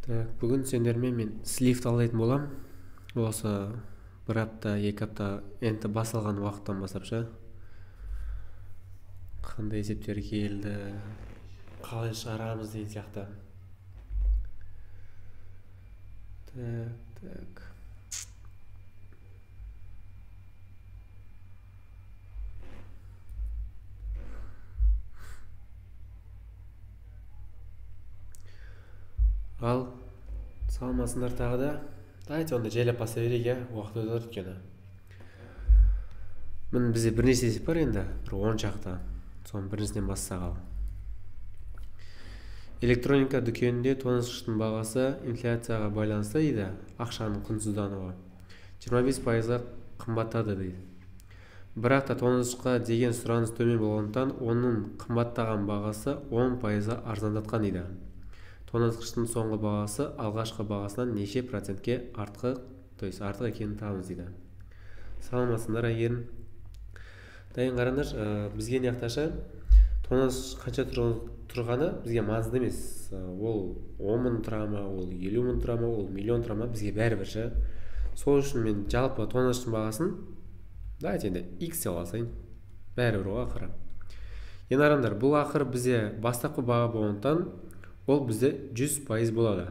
Так, бүгін сендермен мен слив талдайтын болам. Осы бір апта, екі апта енді басылған уақыттан бастап ше. Қандай есептер келді, қалай шығарамыз деген сияқты. Так. Ал салмасындар тағы да. Давайте онда жайлап баса берейік, иә, уақыт өтіп жатыр өйткені. Міне бізде бірнеше есеп бар енді, бір 10 шақты. Соның біріншіден бассақ ал. Электроника дүкенінде тоңазытқыштың бағасы инфляцияға байланысты дейді, ақшаның құнсыздануы 25%-ға қымбаттады дейді. Бірақ та тоңазытқышқа деген сұраныс төмен болғандықтан оның қымбаттаған бағасы 10%-ға арзандатқан дейді. Тоңазытқыштың соңғы бағасы алғашқы бағасынан неше процентке артық екенін табыңыз дейді. Саламатсыңдар әйгерім. Дайын қараңдар, бізге не ақташа тоңазытқыш қанша тұрғаны бізге маңызды емес. Ол 10 мың тұра ма, ол 50 мың тұра ма, ол миллион тұра ма, бізге бәрібір ше. Сол үшін мен жалпы тоңазытқыштың бағасын давайте енді X деп алсайын. Бәрібір ғой ақыры. Енді қараңдар, бұл ақыры бізде бастапқы баға болғандықтан ол бізде 100% болады.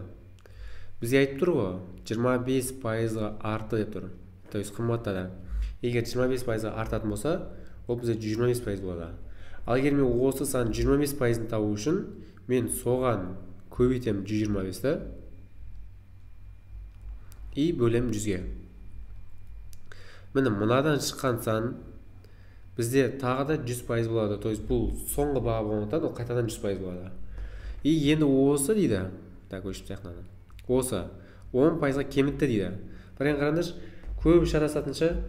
Бізге айтып тұр ғой, 25%-ға артты деп тұр. То есть қымбаттады. Егер 25%-ға артатын болса, ол бізде 125% болады. Ал егер мен осы сан 25%-ын табу үшін, мен соған көбейтем 125-ті и бөлем 100-ге. Міне мынадан шыққан сан бізде тағы да 100% болады. То есть бұл соңғы баға болғандықтан ол қайтадан 100% болады. И енді осы дейді, так өшіп сияқтанады. Осы 10%-ға кемітті дейді. Бірақ қараңдар, көбі шатасатынша,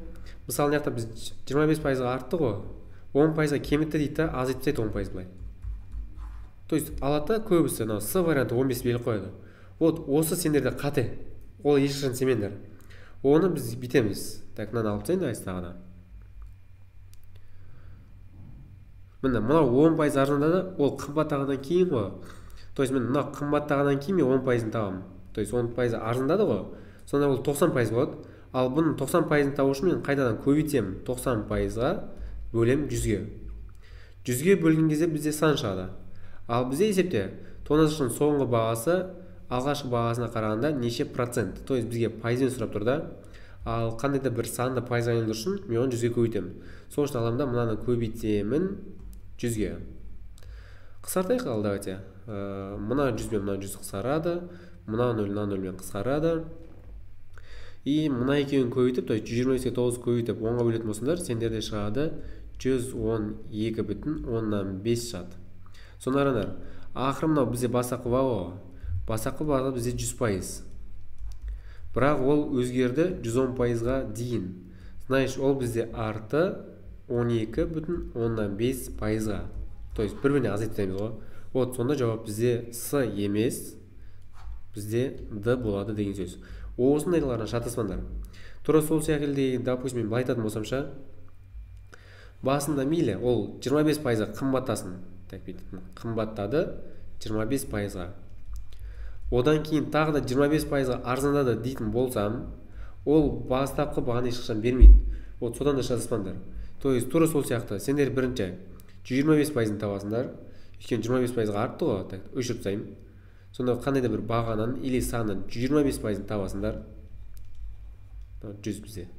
мысалы мына жақта біз 25%-ға артты ғой, 10%-ға кемітті дейді, аз етіп тастайды 10% былай. То есть алады көбісі, С варианты 15 белгілеп қояды. Вот осы сендерде қате. Ол ешқашан сенбеңдер. Оны біз бітеміз. Так, мынаны алып тастайын тағы да. Міне мынау 10% арзандады, ол қымбаттағаннан кейін ғой. То есть мен мынау қымбаттағаннан кейін мен 10%-ын табамын. То есть 10% арзандады ғой. Сонда ол 90% болады. Ал бұның 90%-ын табу үшін мен қайтадан көбейтем 90%-ға бөлем 100-ге. 100-ге бөлген кезде бізде сан шығады. Ал бізде есепте тоңазытқыштың соңғы бағасы алғашқы бағасына қарағанда неше процент. То есть бізге пайызбен сұрап тұр да. Ал қандай да бір санды пайызға айналдыру үшін мен оны 100-ге көбейтемін. Сол үшін аламда мынаны көбейтемін 100-ге. Қысқартайық ал давайте. Мына 100-бен мына 100 қысқарады, мына 0-0-мен қысқарады. И мына екеуін көбейтіп, то есть 125-ге 9 көбейтіп 10-ға бөлетін болсаңдар, сендерде шығады 112,5 шығады. Сонда қараңдар, ақыры мынау бізде бастапқы баға. Бастапқы баға бізде 100%. Бірақ ол өзгерді 110%-ға дейін. Значит, ол бізде арты 12,5%-ға. То есть бір-біріне аз етеміз ғой. Вот сонда жауап бізде С емес, бізде Д болады деген сөз. Осындайларына шатаспаңдар. Тура сол секілді, допустим, мен былай айтатын болсамша, басында мейлі ол 25%-ға қымбаттасын. Так бүйтіп, қымбаттады 25%-ға. Одан кейін тағы да 25%-ға арзандады дейтін болсам, ол бастапқы бағаны ешқашан бермейді. Вот содан да шатаспаңдар. То есть тура сол сияқты, сендер бірінші 125%-ын табасыңдар. Өйткені 25%-ға артты ғой, так өшіріп тастаймын. Сонда қандай да бір бағадан или саннан 125%-ын табасыңдар. 100 бізде.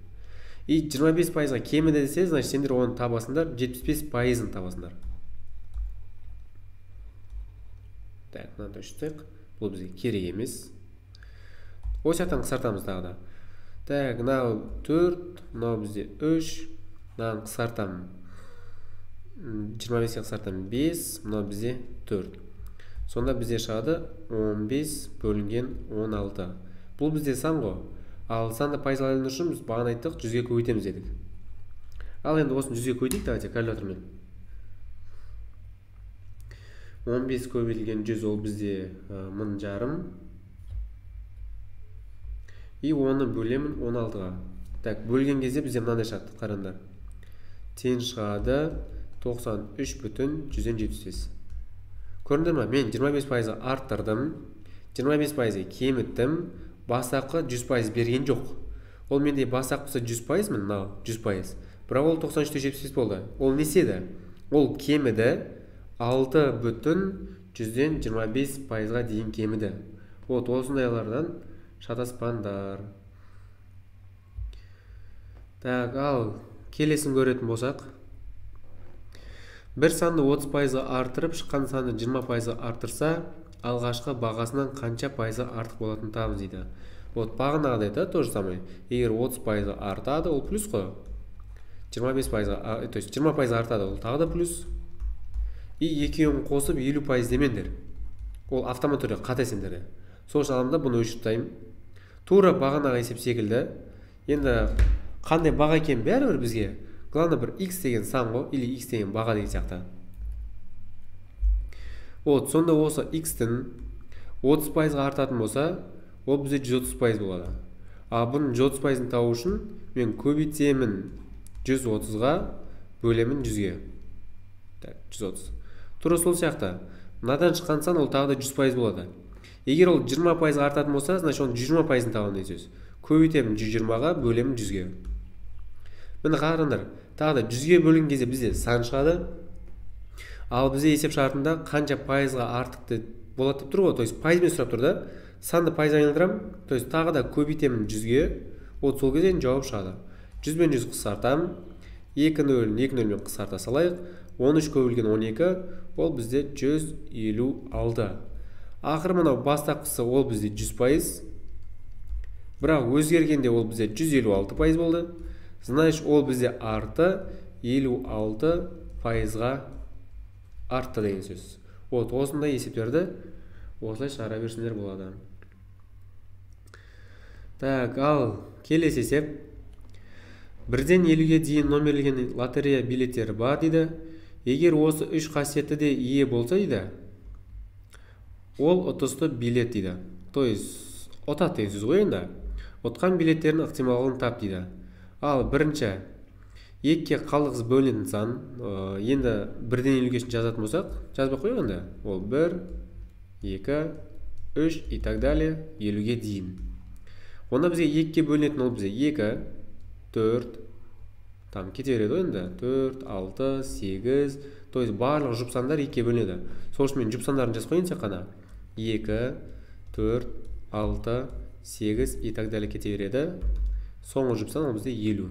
И 25%-ға кеміді десе, значит сендер оны табасыңдар, 75%-ын табасыңдар. Так, мынаны өшіріп тастайық. Бұл бізге керек емес. Осы жақтан қысқартамыз тағы да. Так, мынау 4, мынау бізде 3, мынаны қысқартамын. 25-ге қысқартамын 5, мынау бізде 4. Сонда бізде шығады 15 бөлінген 16. Бұл бізде сан ғой. Ал санды пайызға айналдыру үшін біз бағана айттық 100-ге көбейтеміз дедік. Ал енді осыны 100-ге көбейтейік, давайте калькулятормен. 15 көбейтілген 100 ол бізде 1000,000. И оны бөлемін 16-ға. Так, бөлген кезде бізде мынандай шығады, қараңдар. Тең шығады 93,175. Көрдіңдер ме? Мен 25%-ға арттырдым. 25%-ге кеміттім, бастапқы 100% берген жоқ. Ол менде бастапқысы 100%, мынау 100%. Бірақ ол 93.75 болды. Ол неседі? Ол кеміді 6,25%-ға дейін кеміді. Осындайлардан шатаспаңдар. Так, ал келесін көретін болсақ, бір санды 30%-ға артырып, шыққан санды 20%-ға артырса, алғашқы бағасынан қанша пайызы артық болатын табыз дейді. Бағанағыдай да, то же самое. Егер 30%-ға артады, ол плюс қой. 25%-ға, то есть 20%-ға артады, ол тағы да плюс. И екеуін қосып 50% демендер. Ол автомат түрде қатесендер. Сол үшін аламда бұны өшіртайым. Тура бағанаға есеп секілді. Енді қандай баға екен бәрібір бізге. Главное бір x деген сан ғой, или x деген баға деген сияқты. Сонда осы x-тің 30%-ға артатын болса, ол бізде 130% болады. Бұның 130%-ын табу үшін мен көбейтемін 130-ға, бөлемін 100-ге. 130. Тура сол сияқты. Мынадан шыққан сан ол тағы да 100% болады. Егер ол 20%-ға артатын болса, значит оның 120%-ын табамын деген сөз. Көбейтемін 120-ға, бөлемін 100-ге. Міне қараңдар, тағы да 100-ге бөлген кезде бізде сан шығады. Ал бізде есеп шартында қанша пайызға артықты болады деп тұр ғой, то есть пайызбен сұрап тұр да. Санды пайызға айналдырамын, то есть тағы да көбейтемін 100-ге. Сол кезде жауап шығады. 100 мен 100 қысқартамын. 2-0-2-0-мен қысқарта салайық. 13 көбілген 12, ол бізде 156. Ақыры мынау бастапқысы ол бізде 100%. Бірақ өзгергенде ол бізде 156% болды. Значит, ол бізде арты 56%-ға артты деген сөз. Осындай есептерді осылай шығара берсеңдер болады. Так, ал келесі есеп. 1-ден 50-ге дейін номерлеген лотерея билеттері бар дейді. Егер осы 3 қасиетті де ие болса дейді, ол ұтысты билет дейді. То есть ұтады деген сөз ғой енді. Ұтқан билеттердің ықтималдығын тап дейді. Ал бірінші, екіге қалдықсыз бөлінетін сан. Енді 1-ден 50-ге жазатын болсақ, жазбақ қойғанда, ол 1, 2, 3 и так далее 50-ге дейін. Онда бізге 2-ге бөлінетін ол бізде 2, 4, там кете береді ғой енді, 4, 6, 8, то есть барлық жұп сандар 2-ге бөлінеді. Сол үшін мен жұп сандарын жазып қойын тек қана. 2, 4, 6, 8 и так далее кете береді. Соңғы жұп сан ол бізде 50.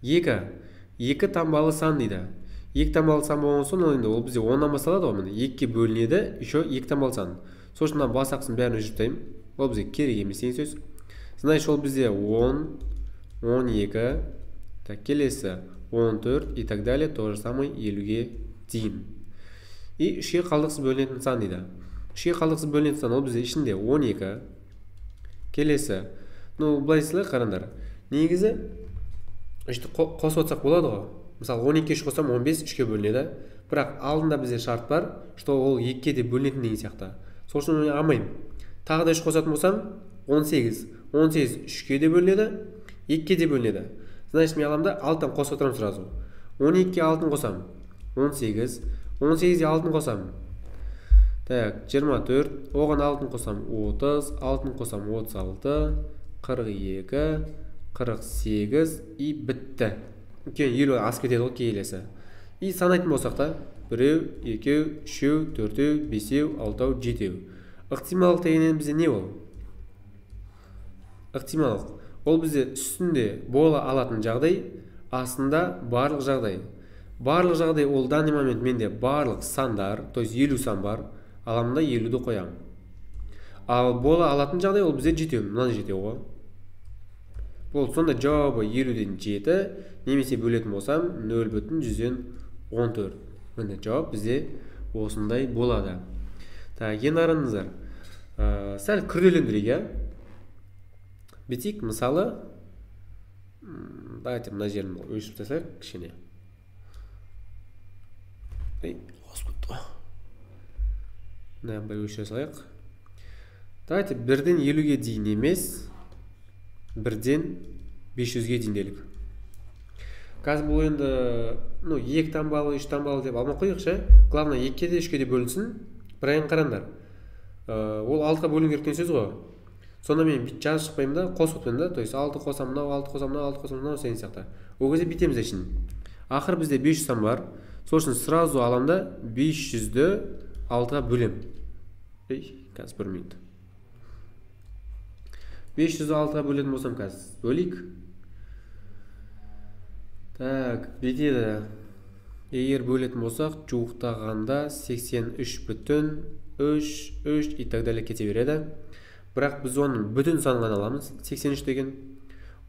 2 таңбалы сан дейді. 2 таңбалы сан болған соң ол бізде 10-нан басталады ғой, 2-ге бөлінеді, еще 2 таңбалы сан. Сол үшін бастапқысын бәрін өшіртеймін. Ол бізде керек емес деген сөз. Значит, ол бізде 10, 12, келесі 14 и так далее, то же самое 50-ге дейін. И 3-ге қалдықсыз бөлінетін сан дейді. 3-ге қалдықсыз бөлінетін сан ол бізде ішінде 12, келесі. Былай сілай қарандар. Негізі қосып отсақ болады ғой. Мысалы 12-ге 3 қосам 15, 3-ге бөлінеді. Бірақ алдында бізде шарт бар, что ол 2-ге де бөлінетін деген сияқты. Сол үшін мен алмаймын. Тағы да 3 қосатын болсам 18, 3-ге де бөлінеді, 2-ге де бөлінеді. Значит, мен аламда 6-тан қосып отырам сразу. 12-ге 6-ын қосам 18, 18-ге 6-ын қосам. Так, 24, оған 6-ын қосам 30, 6-ын қосам 36, 42, 48 и бітті. Кейін 50 асып кетеді ғой келесі. И санайтын болсақ та 1, 2, 3, 4, 5, 6, 7. Ықтималық дегеннен бізде не ол? Ықтималық. Ол бізде үстінде бола алатын жағдай, астында барлық жағдай. Барлық жағдай ол данный момент менде барлық сандар, то есть 50 сан бар. Аламында 50-ді қоям. Ал бола алатын жағдай ол бізде 7, мынаны 7 ғой. Ол сонда жауабы 50-ден 7, немесе бөлетін болсам 0,14. Міне жауап бізде осындай болады. Так, ең арыңыздар. Сәл күрделендірейік, бетейік, мысалы, давайте мына жерін өшіріп тастайық кішкене. Бай өшіре салайық. Давайте 1-ден 50-ге дейін емес, 1-ден 500-ге дейін делік. Қазір бұл енді 2 таңбалы, 3 таңбалы деп алмақ қойық ше. Главное 2-ге де 3-ге де бөлінсін. Бірайын қарандар. ол 6-ға бөліну керек деген сөз ғой. Сонда мен бүйтіп жазып шықпаймын да, қосып отырмын да, то есть 6 қосам мынау, 6 қосам мынау, 6 қосам мынау деген сияқты. Ол кезде бүйтеміз ішін. Ақыры бізде 500 сан бар. Сол үшін сразу аламын да 500-ді 6-ға бөлем. Қазір 1 минут. 500-ді 6-ға бөлетін болсам қазір бөлейік. Так, бүйтеді. Егер бөлетін болсақ, жуықтағанда 83,3 и так далее кете береді. Бірақ біз оның бүтін санын аламыз, 83 деген.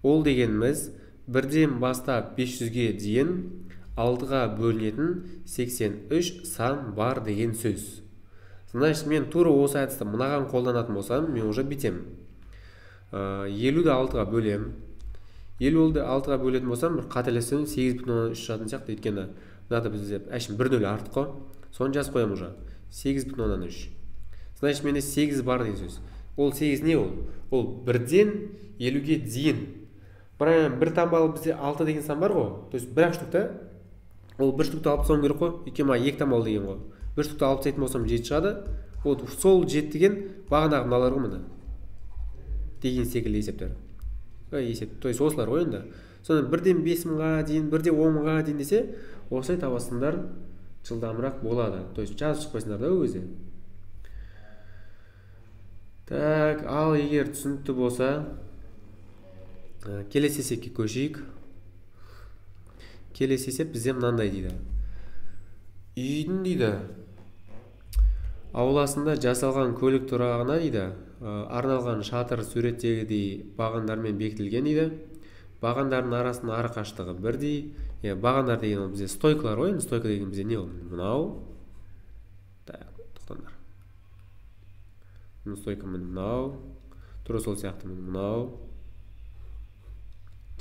Ол дегеніміз 1-ден бастап 500-ге дейін 6-ға бөлінетін 83 сан бар деген сөз. Значит, мен тура осы әдісті мынаған қолданатын болсам, мен уже бітем. 50-ді 6-ға бөлем. 50-ді 6-ға бөлетін болсам, бір қателесем 8,3 жатын сияқты, өйткені мынада бізде әшім 1-0 артық қой. Соны жазып қоям уже. 8,3. Значит, менде 8 бар деген сөз. Ол 8 не ол? Ол 1-ден 50-ге дейін. Бір таңбалы бізде 6 деген сан бар ғой. То есть бір штукта ол бір штукты алып тастауым керек қой. Өйткені 2 таңбалы деген ғой. Бір штукты алып тастайтын болсам 7 шығады. Вот сол 7 деген бағанағы мыналар ғой мына. Деген секілді есептер. Есеп. То есть осылар ғой енді. Соны 1-ден 5-ға дейін, 1-ден 10-ға дейін десе, осылай табасыңдар жылдамырақ болады. То есть жазып шықпайсыңдар да өзі. Так, ал егер түсінікті болса, келесі есепке көшейік. Келесі есеп бізде мынандай дейді. Үйдің дейді, ауласында жасалған көлік тұрағына дейді, арналған шатыр суреттегідей бағандармен бекітілген дейді. Бағандардың арасының ара қашықтығы бірдей. Бағандар деген ол бізде стойкалар ғой. Стойка деген бізде не ол? Мынау. Так, тоқтаңдар. Стойка мынау. Тура сол сияқты мынау.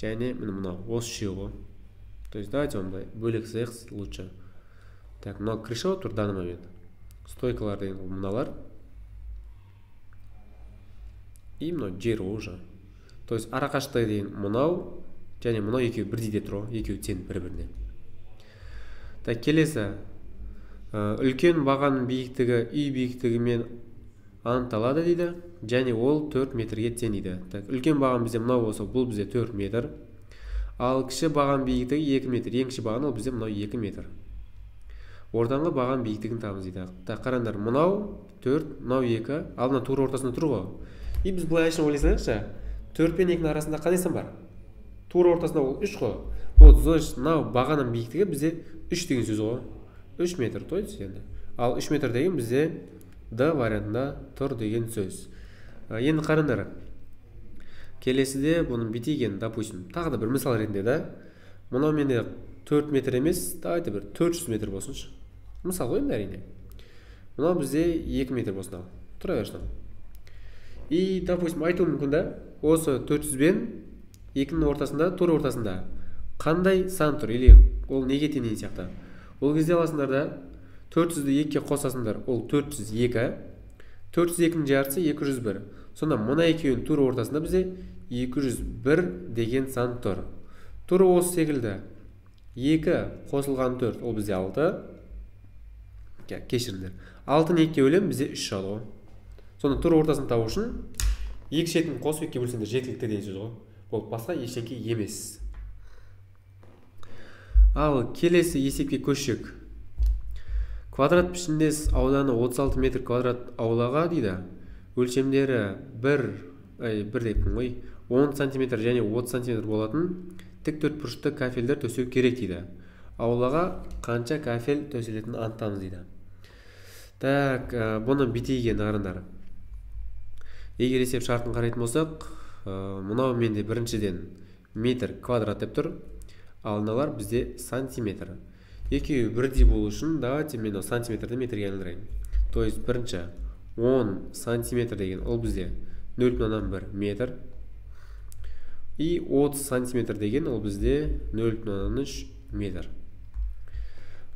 Және мынау. Осы үшеу ғой. То есть давайте ондай бөлек сызайық лучше. Так, мынау крыша тұр данный момент. Стойкалар деген мыналар. И мынау жер уже. То есть ара қашықтығы деген мынау, және мынау екеуі бірдей де тұр, екеуі тең бір-біріне. Так, келесі. Үлкен бағаның биіктігі үй биіктігімен анықталады дейді, және ол 4 метрге тең дейді. Так, үлкен баған бізде мынау болса, бұл бізде 4 метр. Ал кіші баған биіктігі 2 метр. Ең кіші баған ол бізде мынау 2 метр. Ортаңғы баған биіктігін табыңыз дейді. Так, қараңдар, мынау 4, мынау 2, ал мына тура ортасында тұр ғой. И біз былай ашын ойласаңызшы, 4 пен 2-ның арасында қандай сан бар? Тура ортасында ол 3 қой. Вот, значит, мынау бағаның биіктігі бізде 3 деген сөз ғой. 3 метр, то есть енді. Ал 3 метр деген бізде Д вариантында тұр деген сөз. Енді қараңдар. Келесіде бұның бітеген, допустим, тағы да бір мысал ретінде да. Мынау менде 4 метр емес, давайте бір 400 метр болсыншы. Мысал ғой енді әрине. Мынау бізде 2 метр болсын. Тұра берсін. И, допустим, айту мүмкін да, осы 400 бен 2-ның ортасында, тура ортасында қандай сан тұр, или ол неге тең деген сияқты. Ол кезде аласыңдар да 400-ді 2-ге қосасыңдар, ол 402. 402-ның жартысы 201. Сонда мына екеуінің тура ортасында бізде 201 деген сан тұр. Тура осы секілді 2 қосылған 4, ол бізде 6. Кешіріңдер. 6-ны 2-ге бөлем, бізде 3 шығады ғой. Сонда тура ортасын табу үшін екі шетін қосып 2-ге бөлсеңдер жеткілікті деген сөз ғой. Ол басқа ештеңе емес. Ал келесі есепке көшсек. Квадрат пішіндес ауданы 36 метр квадрат аулаға дейді. Өлшемдері 10 сантиметр және 30 сантиметр болатын тік төртбұрышты кафельдер төсеу керек дейді. Аулаға қанша кафель төселетінін анықтаңыз дейді. Так, бұны бітеген арындар. Егер есеп шартын қарайтын болсақ, мынау менде біріншіден метр квадрат деп тұр, ал мыналар бізде сантиметр. Екеуі бірдей болу үшін, давайте мен сантиметрді метрге айналдырайын. То есть бірінші 10 сантиметр деген ол бізде 0,1 метр. И 30 сантиметр деген ол бізде 0,3 метр.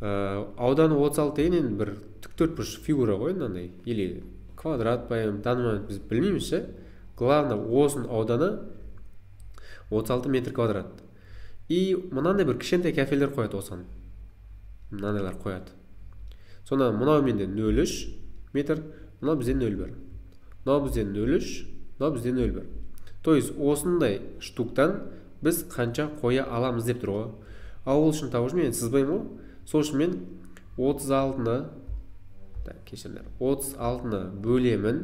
Ауданы 36 деген бір тіктөртбұрыш фигура ғой, мынандай, или квадрат пайым, данный момент біз білмейміз. Главное, осының ауданы 36 метр квадрат. И мынандай бір кішкентай кафельдер қояды осыған. Мынандайлар қояды. Сонда мынау менде 0,3 метр, мынау бізде 0,1. Мынау бізде 0,3, мынау бізде 0,1. То есть осындай штуктан біз қанша қоя аламыз деп тұр ғой. Ал ол үшін табу үшін мен сызбаймын ғой. Сол үшін мен 36-ны 36-ны бөлемін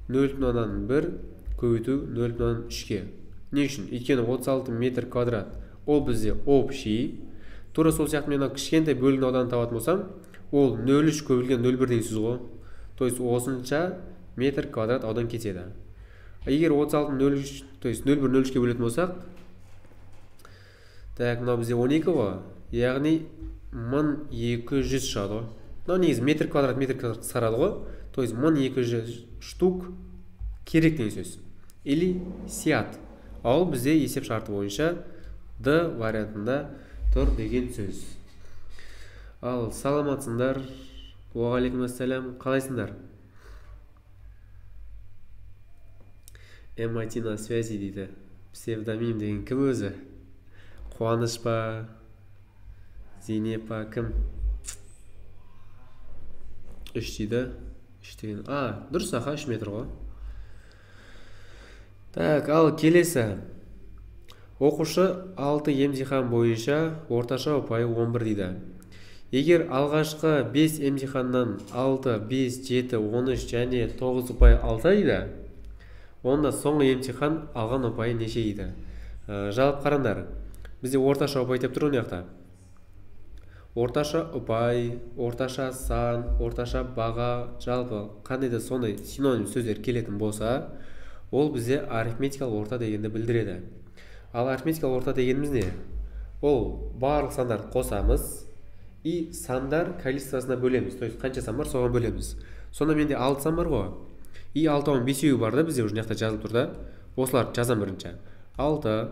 0,1 көбейту 0,3-ке. Не үшін? Өйткені 36 метр квадрат ол бізде общий. Тура сол сияқты мен кішкентай бөлігін ауданын табатын болсам, ол 0,3 көбілген 0,1 деген сөз ғой. То есть осынша метр квадрат аудан кетеді. Егер 36 0,3, то есть 0,1 0,3-ке бөлетін болсақ, так, мынау бізде 12 ғой. Яғни 1200 шығады ғой. Мынау негізі метр квадрат қысқарады ғой. То есть 1200 штук керек деген сөз. Или сиат. Ал бізде есеп шарты бойынша D вариантында тұр деген сөз. Ал саламатсыңдар. Уағалейкумассалам. Қалайсыңдар? MIT на связи дейді. Псевдомим деген кім өзі? Қуаныш па? Зейнеп па? Кім? 3 дейді. 3 деген. Дұрыс аха, 3 метр ғой. Так, ал келесі. Оқушы 6 емтихан бойынша орташа ұпайы 11 дейді. Егер алғашқы 5 емтиханнан 6, 5, 7, 13 және 9 ұпай алса дейді, онда соңғы емтихан алған ұпайы неше дейді. Жалып қараңдар. Бізде орташа ұпай деп тұр оңақта. Орташа ұпай, орташа сан, орташа баға, жалпы қандай да сондай синоним сөздер келетін болса, ол бізде арифметикалық орта дегенді білдіреді. Ал арифметикалық орта дегеніміз не? Ол барлық сандар қосамыз и сандар количествосына бөлеміз. То есть қанша сан бар, соған бөлеміз. Сонда менде 6 сан бар ғой. И 6-ның 5-еуі бар да, бізде уже жақта жазылып тұр да. Осыларды жазам бірінші. 6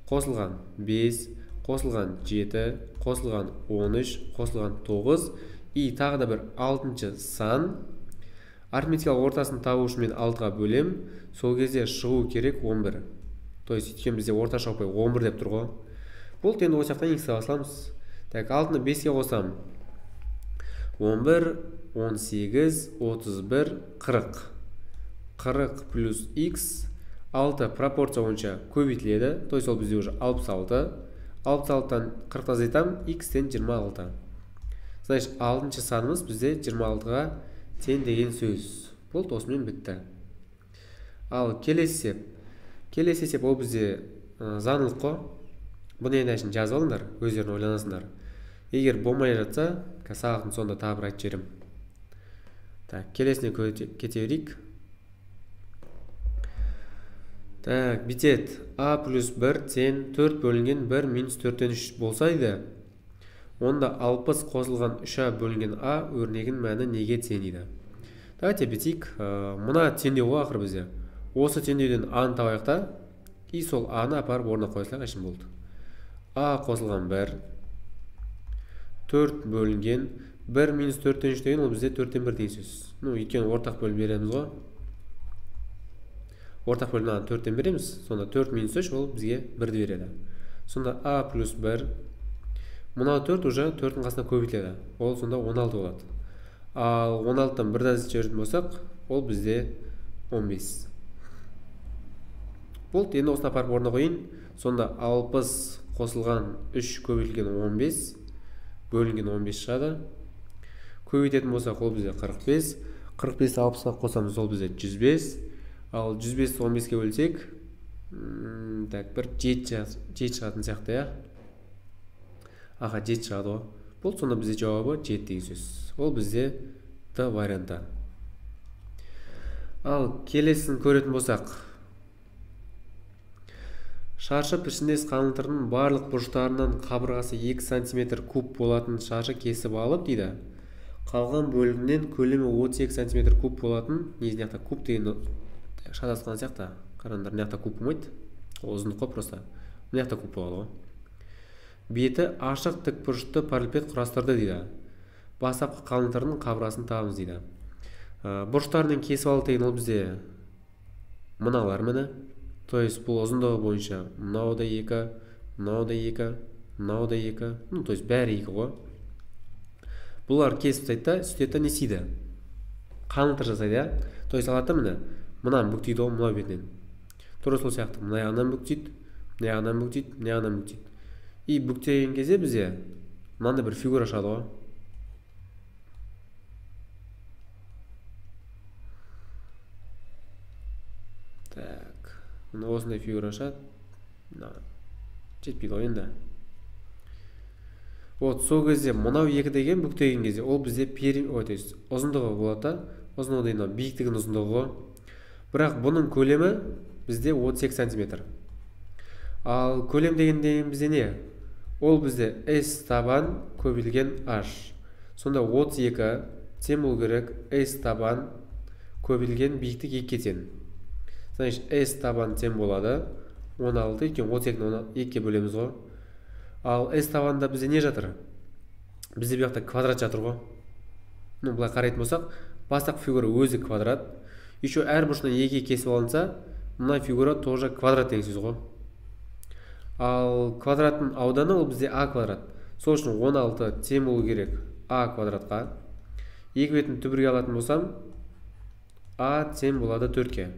қосылған 5, қосылған 7, қосылған 13, қосылған 9 и тағы да бір 6-шы сан. Арифметикалық ортасын табу үшін мен 6-ға бөлем. Сол кезде шығу керек 11. То есть өйткені бізде орташа ұпай 11 деп тұр ғой. Бұл енді осы жақтан x-қа басыламыз. Так, 6-ны 5-ке қосам. 11, 18, 31, 40. 40 плюс x 6 пропорция бойынша көбейтіледі. То есть ол бізде уже 66. 66-тан 40 азайтам, x-тен 26. Значит, 6-шы санымыз бізде 26-ға тең деген сөз. Бұл осымен бітті. Ал келесі есеп ол бізде заңдылық қой. Бұны енді әшін жазып алыңдар, өздерін ойланасыңдар. Егер болмай жатса, сағатын сонда тағы айтып жерім. Так, келесіне кете берейік. Так, битет a плюс 1 тең 4 бөлінген 1 минус 4-тен 3 болсайды, онда 60 қосылған 3-а бөлінген a өрнегін мәні неге тең дейді. Давайте бітейік. Мұна теңдеу ғой ақыр бізде. Осы теңдеуден a-ны табайық та, и сол a-ны апарып орнына қойсақ әшін болды. a қосылған 1, 4 бөлінген 1 минус 4-тен 3 деген ол бізде 4-тен 1 деген сөз. Өйткені ортақ бөлім береміз ғой. Ортақ бөлімнен 4-тен береміз. Сонда 4 минус 3 ол бізге 1-ді береді. Сонда a плюс 1. Мұнау 4 уже 4-дің қасына көбейтіледі. Ол сонда 16 болады. Ал 16-тан 1-ді жіберетін болсақ, ол бізде 15. Болды, енді осына апарып орнына қойын. Сонда 60 қосылған 3 көбейтілген 15 бөлінген 15 шығады. Көбейтетін болсақ, ол бізде 45. 45 60-ға қосамыз, ол бізде 105. Ал 105 15-ке бөлсек, так, бір 7 шығатын сияқты, я? Аха, 7 шығады ғой. Бұл сонда бізде жауабы 7 деген сөз. Ол бізде Д варианты. Ал келесін көретін болсақ, шаршы пішіндес қаңылтырдың барлық бұрыштарынан қабырғасы 2 см куб болатын шаршы кесіп алып дейді. Қалған бөлігінен көлемі 32 см куб болатын, негізінен жақта куб деген шатасқан сияқты. Қараңдар, мына жақта куб болмайды. Ол ұзындық қой просто. Мына жақта куб болады ғой. Беті ашық тікбұрышты параллелепипед құрастырды дейді. Бастапқы қаңылтырдың қабырғасын табыңыз дейді. Бұрыштарынан кесіп алды деген ол бізде мыналар міне. То есть бұл ұзындығы бойынша мынау да 2, мынау да 2, мынау да 2. То есть бәрі 2 ғой. Бұлар кесіп тастайды да, сөйтеді не істейді? қаңылтыр жасайды, иә. То есть алады да міне мынаны бүктейді ғой мына бетінен. Тура сол сияқты мына жағынан бүктейді, мына жағынан бүктейді, мына жағынан бүктейді. И бүктеген кезде бізде мынандай бір фигура шығады ғой. Так, мына осындай фигура шығады. Жетпейді ғой енді. Вот сол кезде мынау екі деген бүктеген кезде ол бізде то есть ұзындығы болады да. Ұзындығы дейін биіктігінің ұзындығы ғой. Бірақ бұның көлемі бізде 32 сантиметр. Ал көлем деген бізде не? Ол бізде S табан көбейтілген H. Сонда 32 тең болу керек S табан көбейтілген биіктік 2-ге тең. Значит, S табан тең болады 16 екен, 32-ні 2-ге бөлеміз ғой. Ал S табанында бізде не жатыр? Бізде бұл жақта квадрат жатыр ғой. Бұлай қарайтын болсақ, бастық фигура өзі квадрат. Еще әр бұрышынан 2-ге кесіп алынса, мына фигура тоже квадрат деген сөз ғой. Ал квадраттың ауданы ол бізде А квадрат. Сол үшін 16 тең болу керек А квадратқа. Екі бетін түбірге алатын болсам, А тең болады 4-ке.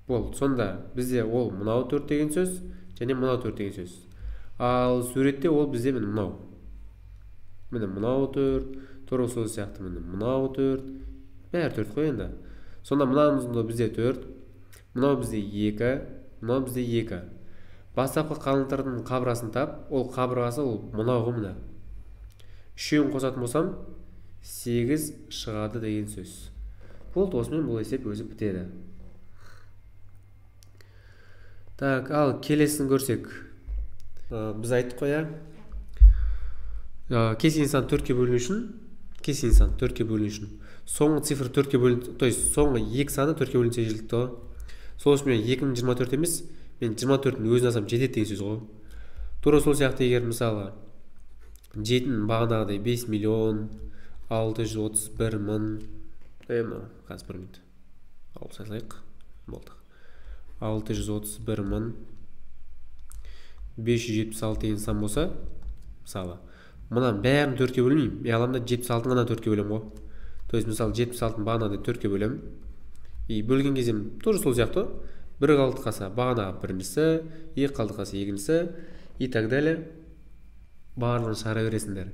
Бол, сонда бізде ол мынау 4 деген сөз, және мынау 4 деген сөз. Ал суретте ол бізде мынау. Міне мынау 4, тура сол сияқты міне мынау 4, бәрі 4 қой енді. Сонда мынауымыздың бізде 4, мынау бізде 2, мынау бізде 2. Бастапқы қаңылтырдың қабырасын тап, ол қабырғасы ол мынау ғой міне. Үшеуін қосатын болсам 8 шығады деген сөз. Болды, осымен бұл есеп өзі бітеді. Так, ал келесін көрсек. Біз айттық қоя. Кесілген сан 4-ке бөліну үшін, соңғы цифр 4-ке бөлінсе, то есть соңғы 2 саны 4-ке бөлінсе жетілікті ғой. Сол үшін мен 2024 емес, мен 24-ні өзін алсам жетеді деген сөз ғой. Тура сол сияқты егер мысалы 7-ін бағанағыдай 5 миллион 631 мың, қазір бір минут алып сайлайық, болдық. 631 мың 576 деген сан болса, мысалы мұнан бәрін 4-ке бөлмеймін, мен аламда 76-ны ғана 4-ке бөлем ғой. То есть мысалы 76-ны бағанағыдай 4-ке бөлем. И бөлген кезде тоже сол сияқты, бір қалды қалса бағанаға біріншісі, екі қалды қалса екіншісі и так далее. Барлығын шығара бересіңдер.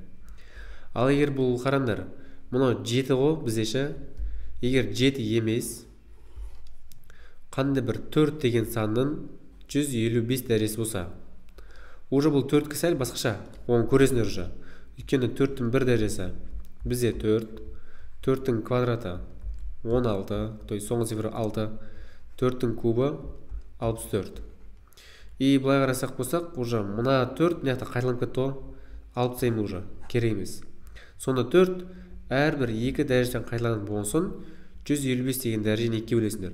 Ал егер бұл қараңдар, мұнау 7 ғой бізде. Егер 7 емес, қандай бір 4 деген санның 155 дәрежесі болса, уже бұл 4-кі сәл басқаша, оны көресіңдер уже. Өйткені 4-тің 1 дәрежесі бізде 4, 4-тің квадраты 16, то есть соңғы цифры 6, 4-тің кубы 64. И былай қарасақ болсақ, уже мына 4 мына жақта қайталанып кетті ғой, алып тастаймын уже, керек емес. Сонда 4 әрбір 2 дәрежеден қайталанып болған соң 155 деген дәрежені 2-ге бөлесіңдер.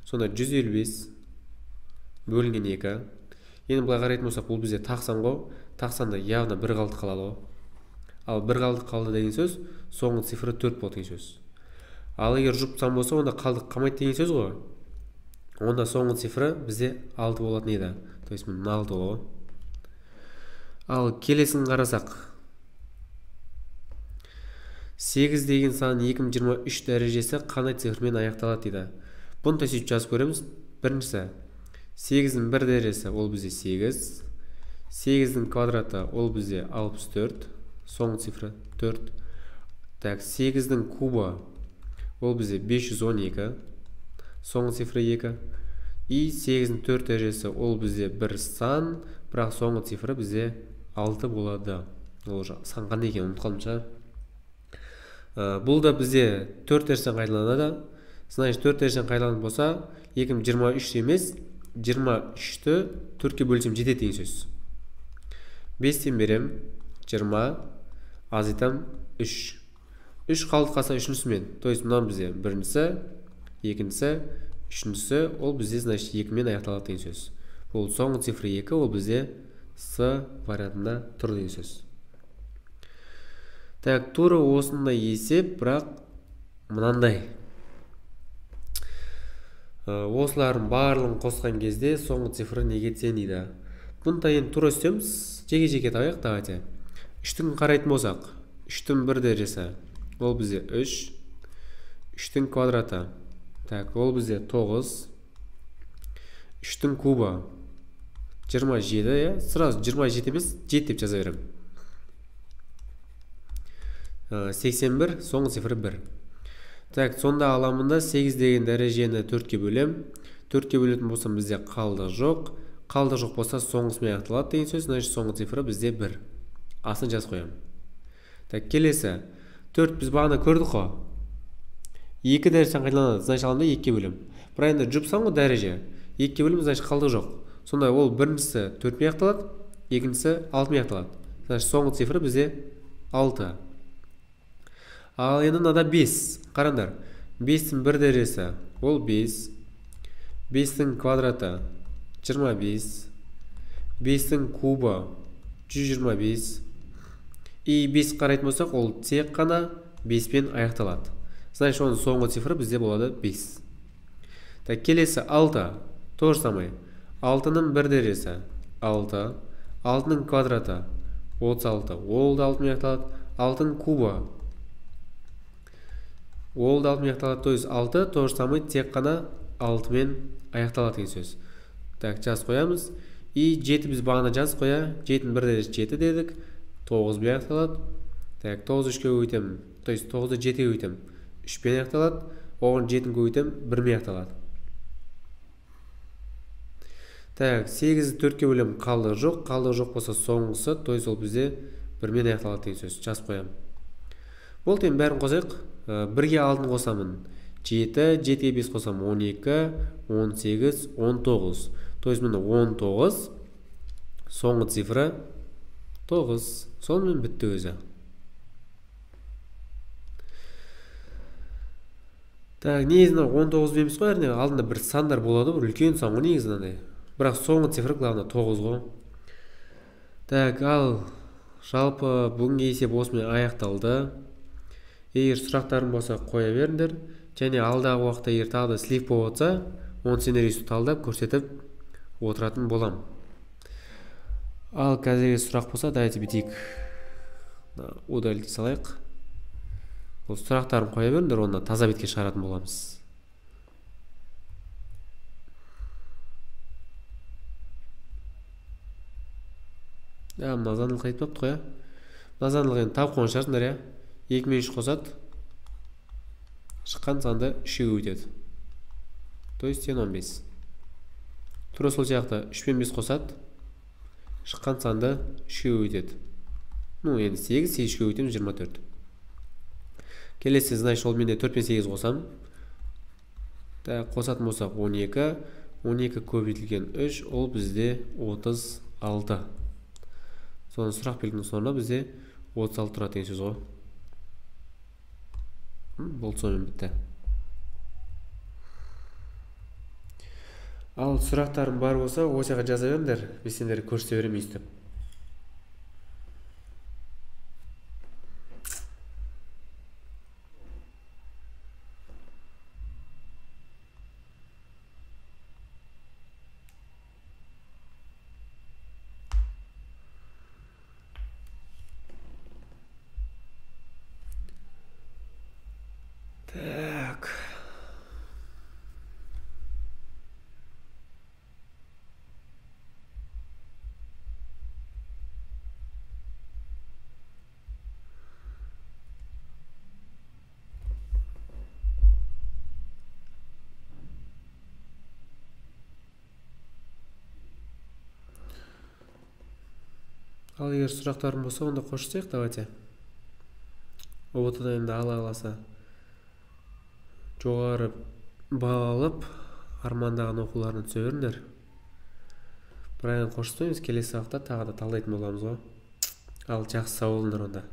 Сонда 155 бөлінген 2. Енді былай қарайтын болсақ, бұл бізде тақсан ғой, тақсанда явно бір қалды қалады ғой. Ал бір қалды қалды деген сөз, соңғы цифры 4 болды деген сөз. Ал егер жұптан болса, онда қалдық қалмайды деген сөз ғой. Онда соңғы цифры бізде 6 болатын еді. То есть мына 6 ғой. Ал келесін қарасақ. 8 деген сан 2023 дәрежесі қандай цифрмен аяқталады дейді. Бұны сөйтіп жазып көреміз. Біріншісі 8-дің 1 дәрежесі ол бізде 8. 8-дің квадраты ол бізде 64. Соңғы цифры 4. Так, 8-дің кубы ол бізде 512. Соңғы цифры 2. И 8-дің 4 дәрежесі ол бізде бір сан, бірақ соңғы цифры бізде 6 болады. Ол сан қандай екен ұмытып қалдым шығар. Бұл да бізде 4 дәрежеден қайталанады. Значит, 4 дәрежеден қайталанып болса, 2023 емес, 23-ті 4-ке бөлсем жетеді деген сөз. 5-тен берем 20, аз етем 3. 3 қалды қалса үшіншісімен. То есть мұнан бізде біріншісі, екіншісі, үшіншісі, ол бізде значит 2-мен аяқталады деген сөз. Бұл соңғы цифры 2, ол бізде С вариантында тұр деген сөз. Так, тура осындай есеп, бірақ мынандай. Осылардың барлығын қосқан кезде соңғы цифры неге тең дейді. Бұнда енді тура істейміз, жеке-жеке табайық, давайте. 3-тің қарайтын болсақ, 3-тің 1 дәрежесі ол бізде 3, 3-тің квадраты. Так, ол бізде 9. 3-тің кубы 27, сразу 27 емес, 7 деп жаза берем. 81, соңғы цифры 1. Так, сонда аламында 8 деген дәрежені 4-ке бөлем. 4-ке бөлетін болсам бізде қалдық жоқ. Қалдық жоқ болса соңғысымен аяқталады деген сөз. Значит, соңғы цифры бізде 1. Асын жаз қоям. Так, келесі. 4 біз бағана көрдік қой. 2 дәрежеден қайталанады. Значит, аламында 2-ке бөлем. Бірақ енді жұпсам ғой дәреже. 2-ке бөлем, значит, қалдық жоқ. Сонда ол біріншісі 4-мен аяқталады, екіншісі 6-мен аяқталады. Значит, соңғы цифры бізде 6. Ал енді мынада 5. Қараңдар. 5-тің 1 дәрежесі ол 5. 5-тің квадраты 25. 5-тің кубы 125. И 5 қарайтын болсақ, ол тек қана 5-пен аяқталады. Значит, оның соңғы цифры бізде болады 5. Так, келесі 6. То же самое. 6-ның 1 дәрежесі 6. 6-ның квадраты 36. Ол да 6-мен аяқталады. 6-ның кубы ол да 6-мен аяқталады. То есть 6 то же самое, тек қана 6-мен аяқталады деген сөз. Так, жаз қоямыз. И 7 біз бағана жаз қоя. 7-дің 1 дәрежесі 7 дедік. 9-мен аяқталады. Так, 9 3-ке көбейтем. То есть 9-ды 7-ге көбейтем. 3-пен аяқталады. Оған 7-ні көбейтем, 1-мен аяқталады. Так, 8-ді 4-ке бөлем, қалдық жоқ. Қалдық жоқ болса соңғысы, то есть ол бізде 1-мен аяқталады деген сөз. Жаз қоям. Бұл тем бәрін қосайық. 1-ге 6-ны қосамын 7, 7-ге 5 қосам 12, 18, 19. То есть міне 19, соңғы цифры 9. Сонымен бітті өзі. Так, негізінде 19 дейміз ғой, әрине алдында бір сандар болады, бір үлкен сан ғой негізінде. Бірақ соңғы цифры главное 9 ғой. Так, ал жалпы бүгінгі есеп осымен аяқталды. Егер сұрақтарың болса қоя беріңдер. Және алдағы уақытта егер тағы да слив болып жатса, оны сценарийді талдап көрсетіп отыратын болам. Ал қазіргі сұрақ болса, давайте бітейік. Удалить салайық. Ол сұрақтарын қоя беріңдер, оны таза бетке шығаратын боламыз. Мына заңдылық айтпапты қоя. Мына заңдылық енді тап қойған шығарсыңдар, иә. 2 мен 3 қосады. Шыққан санды 3-ге өтеді. То есть 15. Тура сол сияқты 3 мен 5 қосады. Шыққан санды 3-ге өтеді. Ну, енді 8, 8-ге өтем 24. Келесі, значит, ол менде 4 мен 8 қосам. Қосатын болсақ 12. 12 көбейтілген 3, ол бізде 36. Соны сұрақ белгінің соңында бізде 36 тұрады деген сөз ғой. Бұл сонымен бітті. Ал сұрақтарым бар болса, осыға жаза беріңдер, біз сендерді көрсете берем өйстіп. Так. Ал егер сұрақтарым болса, онда қоштасайық, давайте. Оботадан енді ала аласа жоғары бағалап армандаған оқуларын түсе беріңдер. Бірақ қоштасаймыз, келесі сабақта тағы да талдайтын боламыз ғой. Ал жақсы сау болыңдар онда.